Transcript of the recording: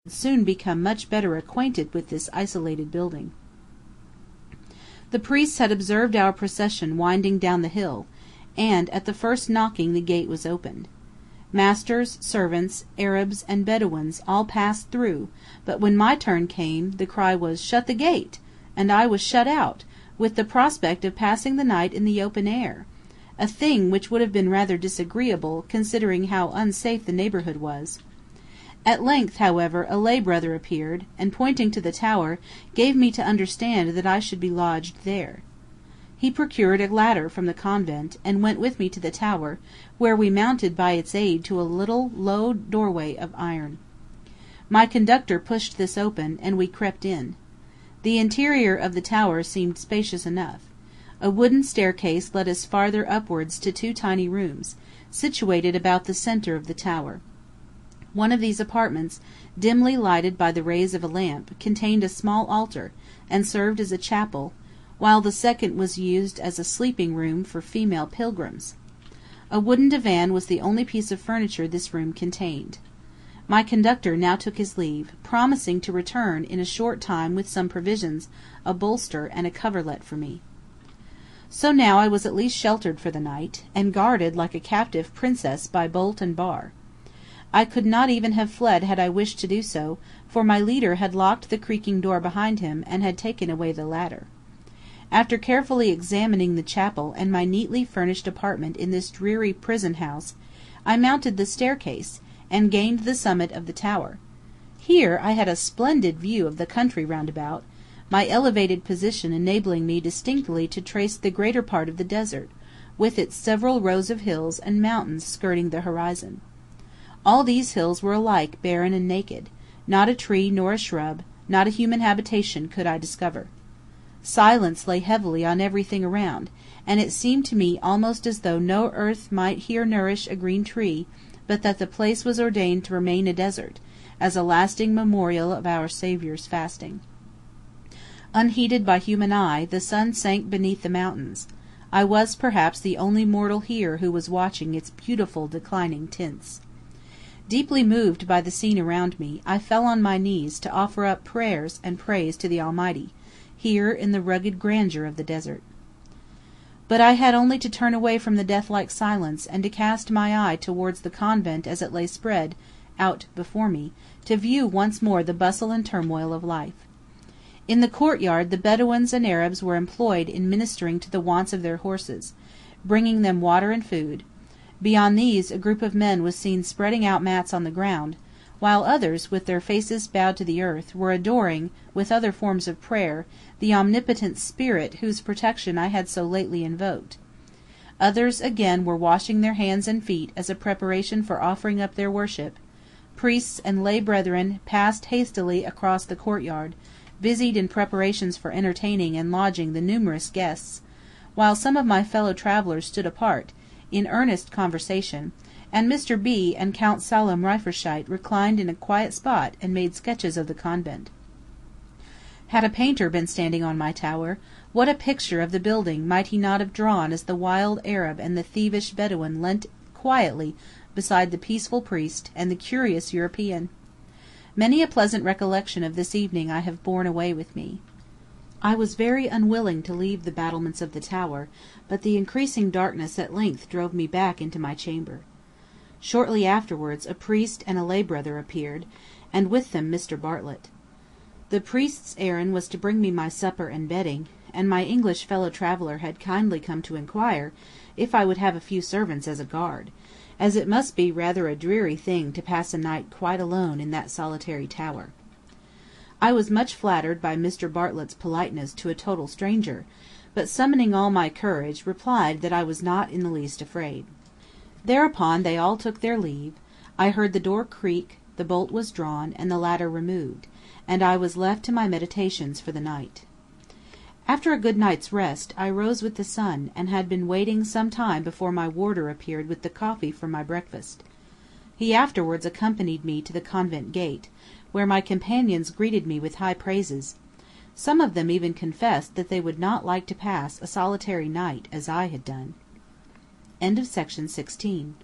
soon become much better acquainted with this isolated building. The priests had observed our procession winding down the hill, and at the first knocking the gate was opened. Masters, servants, Arabs, and Bedouins all passed through, but when my turn came, the cry was, "Shut the gate!" and I was shut out, with the prospect of passing the night in the open air, a thing which would have been rather disagreeable, considering how unsafe the neighbourhood was. At length, however, a lay brother appeared, and pointing to the tower, gave me to understand that I should be lodged there. He procured a ladder from the convent, and went with me to the tower, where we mounted by its aid to a little low doorway of iron. My conductor pushed this open, and we crept in. The interior of the tower seemed spacious enough. A wooden staircase led us farther upwards to two tiny rooms, situated about the centre of the tower. One of these apartments, dimly lighted by the rays of a lamp, contained a small altar, and served as a chapel, while the second was used as a sleeping room for female pilgrims. A wooden divan was the only piece of furniture this room contained. My conductor now took his leave, promising to return in a short time with some provisions, a bolster, and a coverlet for me. So now I was at least sheltered for the night, and guarded like a captive princess by bolt and bar. I could not even have fled had I wished to do so, for my leader had locked the creaking door behind him, and had taken away the ladder. After carefully examining the chapel and my neatly furnished apartment in this dreary prison house, I mounted the staircase, and gained the summit of the tower. Here I had a splendid view of the country round about, my elevated position enabling me distinctly to trace the greater part of the desert, with its several rows of hills and mountains skirting the horizon. All these hills were alike barren and naked; not a tree nor a shrub, not a human habitation could I discover. Silence lay heavily on everything around, and it seemed to me almost as though no earth might here nourish a green tree, but that the place was ordained to remain a desert, as a lasting memorial of our Saviour's fasting. Unheeded by human eye, the sun sank beneath the mountains. I was perhaps the only mortal here who was watching its beautiful declining tints. Deeply moved by the scene around me, I fell on my knees to offer up prayers and praise to the Almighty, here in the rugged grandeur of the desert. But I had only to turn away from the death-like silence, and to cast my eye towards the convent as it lay spread out before me, to view once more the bustle and turmoil of life. In the courtyard the Bedouins and Arabs were employed in ministering to the wants of their horses, bringing them water and food. Beyond these a group of men was seen spreading out mats on the ground, while others, with their faces bowed to the earth, were adoring, with other forms of prayer, the omnipotent Spirit whose protection I had so lately invoked. Others again were washing their hands and feet as a preparation for offering up their worship. Priests and lay brethren passed hastily across the courtyard, busied in preparations for entertaining and lodging the numerous guests, while some of my fellow travellers stood apart, in earnest conversation, and Mr. B. and Count Salem Reiferscheit reclined in a quiet spot and made sketches of the convent. Had a painter been standing on my tower, what a picture of the building might he not have drawn as the wild Arab and the thievish Bedouin leant quietly beside the peaceful priest and the curious European! Many a pleasant recollection of this evening I have borne away with me. I was very unwilling to leave the battlements of the tower, but the increasing darkness at length drove me back into my chamber. Shortly afterwards a priest and a lay brother appeared, and with them Mr. Bartlett. The priest's errand was to bring me my supper and bedding, and my English fellow traveller had kindly come to inquire if I would have a few servants as a guard, as it must be rather a dreary thing to pass a night quite alone in that solitary tower. I was much flattered by Mr. Bartlett's politeness to a total stranger, but summoning all my courage, replied that I was not in the least afraid. Thereupon they all took their leave, I heard the door creak, the bolt was drawn, and the ladder removed, and I was left to my meditations for the night. After a good night's rest, I rose with the sun, and had been waiting some time before my warder appeared with the coffee for my breakfast. He afterwards accompanied me to the convent gate, where my companions greeted me with high praises. Some of them even confessed that they would not like to pass a solitary night as I had done. Section 17